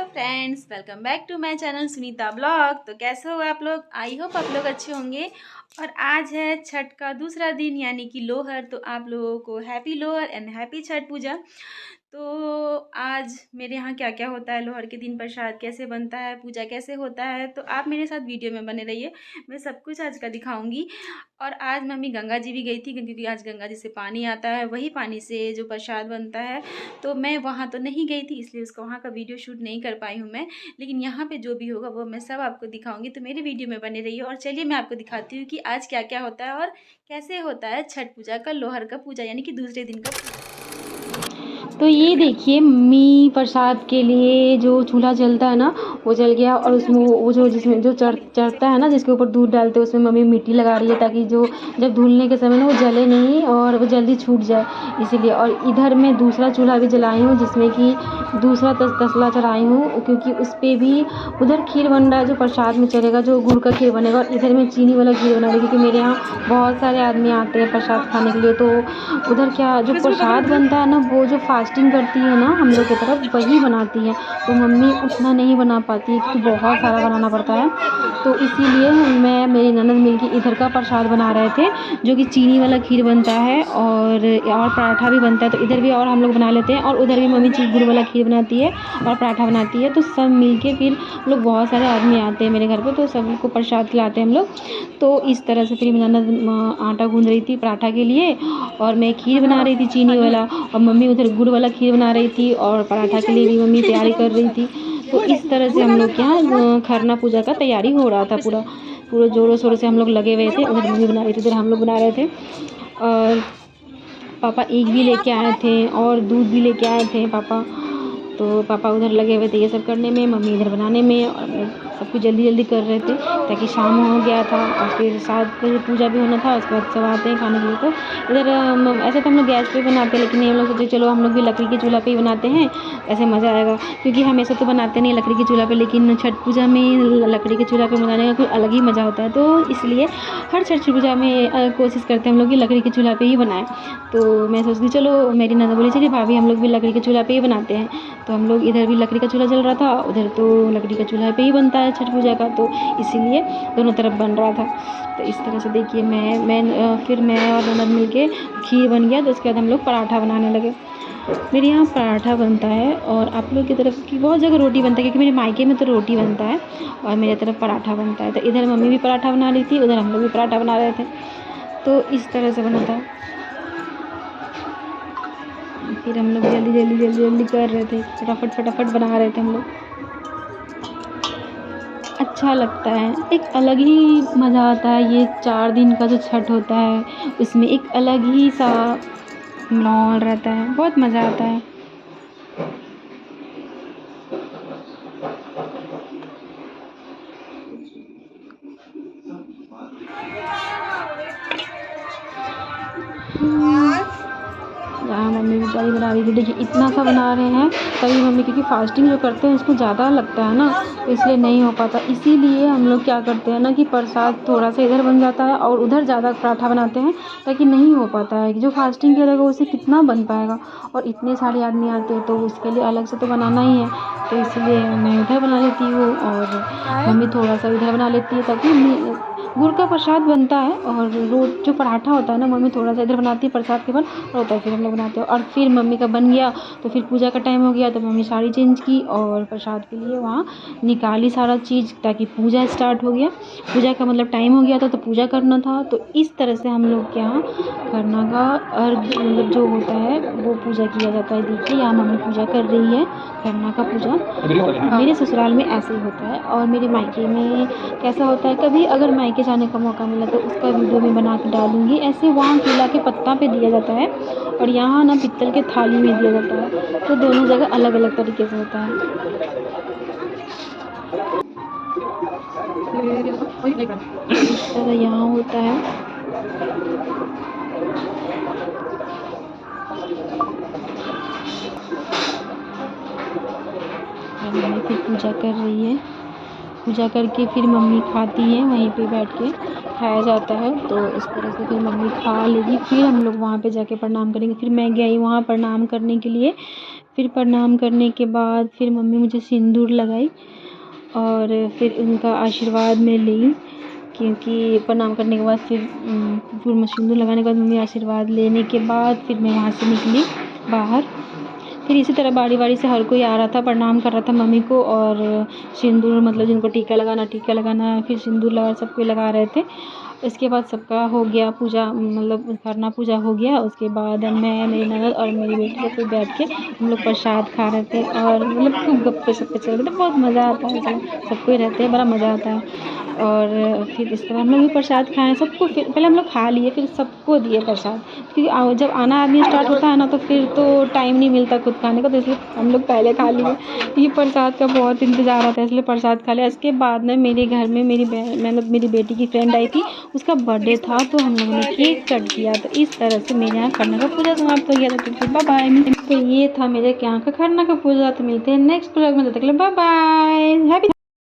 Friends, welcome back to my channel Sunita blog. तो कैसे हो आप लोग? आई होप आप लोग अच्छे होंगे। और आज है छठ का दूसरा दिन यानी कि लोहर। तो आप लोगों को हैप्पी लोहर एंड हैप्पी छठ पूजा। तो आज मेरे यहाँ क्या क्या होता है, लोहर के दिन प्रसाद कैसे बनता है, पूजा कैसे होता है, तो आप मेरे साथ वीडियो में बने रहिए। मैं सब कुछ आज का दिखाऊंगी। और आज मम्मी गंगा जी भी गई थी क्योंकि आज गंगा जी से पानी आता है, वही पानी से जो प्रसाद बनता है। तो मैं वहाँ तो नहीं गई थी, इसलिए उसका वहाँ का वीडियो शूट नहीं कर पाई हूँ मैं। लेकिन यहाँ पे जो भी होगा वो मैं सब आपको दिखाऊंगी। तो मेरे वीडियो में बने रहिए। और चलिए मैं आपको दिखाती हूँ कि आज क्या क्या होता है और कैसे होता है छठ पूजा का, लोहर का पूजा यानी कि दूसरे दिन का पूजा। तो ये देखिए, मम्मी प्रसाद के लिए जो चूल्हा जलता है ना वो जल गया। और उसमें वो जो जिसमें जो चढ़ता है ना, जिसके ऊपर दूध डालते हैं, उसमें मम्मी मिट्टी लगा रही है ताकि जो जब धुलने के समय ना वो जले नहीं और वो जल्दी छूट जाए, इसीलिए। और इधर मैं दूसरा चूल्हा भी जलाई हूँ जिसमें कि दूसरा तसला चढ़ाई हूँ, क्योंकि उस पर भी उधर खीर बन रहा है जो प्रसाद में चलेगा, जो गुड़ का खीर बनेगा। और इधर मैं चीनी वाला खीर बना रही हूँ क्योंकि मेरे यहाँ बहुत सारे आदमी आते हैं प्रसाद खाने के लिए। तो उधर क्या जो प्रसाद बनता है ना, वो जो फास्टिंग करती है ना हम लोग की तरफ, वही बनाती है। तो मम्मी उतना नहीं बना पाती है क्योंकि बहुत सारा बनाना पड़ता है। तो इसीलिए मैं मेरी ननद मिलके इधर का प्रसाद बना रहे थे, जो कि चीनी वाला खीर बनता है और पराठा भी बनता है। तो इधर भी और हम लोग बना लेते हैं, और उधर भी मम्मी गुड़ वाला खीर बनाती है और पराठा बनाती है। तो सब मिलके फिर लोग, बहुत सारे आदमी आते हैं मेरे घर पे, तो सबको प्रसाद खिलाते हैं हम लोग। तो इस तरह से फिर मेरी ननद आटा गूंद रही थी पराठा के लिए, और मैं खीर बना रही थी चीनी वाला, और मम्मी उधर गुड़ वाला खीर बना रही थी, और पराठा के लिए भी मम्मी तैयारी कर रही थी। तो इस तरह से हम लोग के यहाँ खरना पूजा का तैयारी हो रहा था। पूरा पूरा जोरों शोरों से हम लोग लगे हुए थे। उधर मम्मी बना रही थी, उधर हम लोग बना रहे थे। और पापा ईख भी लेके आए थे और दूध भी लेके आए थे पापा। तो पापा उधर लगे हुए थे ये सब करने में, मम्मी इधर बनाने में, और सब कुछ जल्दी जल्दी कर रहे थे ताकि शाम हो गया था। और फिर 7 बजे पूजा भी होना था, उसके बाद सब आते हैं खाने के लिए। तो इधर ऐसे तो हम लोग गैस पे बनाते हैं, लेकिन हम लोग सोचे चलो हम लोग भी लकड़ी के चूल्हा पे ही बनाते हैं, ऐसे मज़ा आएगा। क्योंकि हमेशा तो बनाते नहीं लकड़ी के चूल्हा पे, लेकिन छठ पूजा में लकड़ी के चूल्हा पे बनाने का कुछ अलग ही मज़ा होता है। तो इसलिए हर छठ पूजा में कोशिश करते हैं हम लोग कि लकड़ी के चूल्हा पे ही बनाएं। तो मैं सोचती चलो, मेरी ननद बोली चलिए भाभी हम लोग भी लकड़ी के चूल्हा पे ही बनाते हैं। तो हम लोग इधर भी लकड़ी का चूल्हा जल रहा था, उधर तो लकड़ी का चूल्हा पे ही बनता है छठ पूजा का, तो इसीलिए दोनों तरफ बन रहा था। तो इस तरह से देखिए, फिर मैं और ननद मिलके खीर बन गया। तो उसके बाद हम लोग पराठा बनाने लगे। मेरे यहाँ पराठा बनता है, और आप लोग की तरफ की बहुत जगह रोटी बनता है, क्योंकि मेरे मायके में तो रोटी बनता है और मेरे तरफ पराठा बनता है। तो इधर मम्मी भी पराठा बना रही थी, उधर हम लोग भी पराठा बना रहे थे। तो इस तरह से बना था। फिर हम लोग जल्दी कर रहे थे, फटाफट बना रहे थे हम लोग। अच्छा लगता है, एक अलग ही मज़ा आता है। ये 4 दिन का जो छठ होता है उसमें एक अलग ही सा माहौल रहता है, बहुत मज़ा आता है। यहाँ मम्मी बेचारी बना रही थी। देखिए इतना सा बना रहे हैं तभी मम्मी, क्योंकि फास्टिंग जो करते हैं उसको ज़्यादा लगता है ना, तो इसलिए नहीं हो पाता। इसीलिए हम लोग क्या करते हैं ना कि प्रसाद थोड़ा सा इधर बन जाता है और उधर ज़्यादा पराठा बनाते हैं, ताकि नहीं हो पाता है कि जो फास्टिंग करेगा उसे कितना बन पाएगा। और इतने सारे आदमी आते हैं तो उसके लिए अलग से तो बनाना ही है। तो इसलिए मैं इधर बना लेती हूँ और मम्मी थोड़ा सा इधर बना लेती है, ताकि गुड़ का प्रसाद बनता है। और जो पराठा होता है ना, मम्मी थोड़ा सा इधर बनाती है प्रसाद के बाद, और होता है फिर हम लोग बनाते हैं। और फिर मम्मी का बन गया तो फिर पूजा का टाइम हो गया, तो मम्मी साड़ी चेंज की और प्रसाद के लिए वहाँ निकाली सारा चीज़, ताकि पूजा स्टार्ट हो गया। पूजा का मतलब टाइम हो गया था तो पूजा करना था। तो इस तरह से हम लोग के यहाँ खरना का अर्घ मतलब जो होता है वो पूजा किया जाता है। देखिए यहाँ मम्मी पूजा कर रही है खरना का पूजा। मेरे ससुराल में ऐसे ही होता है, और मेरे मायके में कैसा होता है, कभी अगर मायके जाने का मौका मिला तो उसका वीडियो मैं बना के डालूँगी। ऐसे वहाँ केला के पत्ता पे दिया जाता है, और यहाँ ना पित्तल के थाली में दिया जाता है। तो दोनों जगह अलग अलग तरीके से होता है। इस तरह यहाँ होता है। और मम्मी फिर पूजा कर रही है, पूजा करके फिर मम्मी खाती है वहीं पे बैठ के। खाया जाता है। तो इस तरह से फिर मम्मी खा लेगी, फिर हम लोग वहाँ पे जाके प्रणाम करेंगे। फिर मैं गई वहाँ प्रणाम करने के लिए। फिर प्रणाम करने के बाद फिर मम्मी मुझे सिंदूर लगाई और फिर उनका आशीर्वाद मैं ली, क्योंकि प्रणाम करने के बाद फिर सिंदूर लगाने के बाद मम्मी आशीर्वाद लेने के बाद फिर मैं वहाँ से निकली बाहर। फिर इसी तरह बारी बारी से हर कोई आ रहा था, प्रणाम कर रहा था मम्मी को, और सिंदूर मतलब जिनको टीका लगाना फिर सिंदूर लगा सबको लगा रहे थे। इसके बाद सबका हो गया पूजा, मतलब खरना पूजा हो गया। उसके बाद मैं, मेरी ननद और मेरी बेटी सब कोई बैठ के हम लोग प्रसाद खा रहे थे और मतलब खूब गप्पे सप्पे चल रहे थे। बहुत मज़ा आता है, सब कोई रहते हैं, बड़ा मज़ा आता है। और फिर इस तरह हम लोग भी प्रसाद खाएँ सबको। फिर पहले हम लोग खा लिए, फिर सबको दिए प्रसाद, क्योंकि जब आना आदमी स्टार्ट होता है ना तो फिर तो टाइम नहीं मिलता खुद खाने का, तो इसलिए हम लोग पहले खा लिए। ये प्रसाद का बहुत इंतज़ार आता है, इसलिए प्रसाद खा लिया। इसके बाद में मेरे घर में मेरी मतलब मेरी बेटी की फ्रेंड आई थी, उसका बर्थडे था, तो हम लोगों ने केक कट किया। तो इस तरह से मेरे यहाँ खरना का पूजा समाप्त हो गया था। तो फिर बाय बाय। तो ये था मेरे यहाँ का खरना का पूजा। तो मिलते हैं नेक्स्ट ब्लॉग में, तब तक के लिए बाय बाय। हैप्पी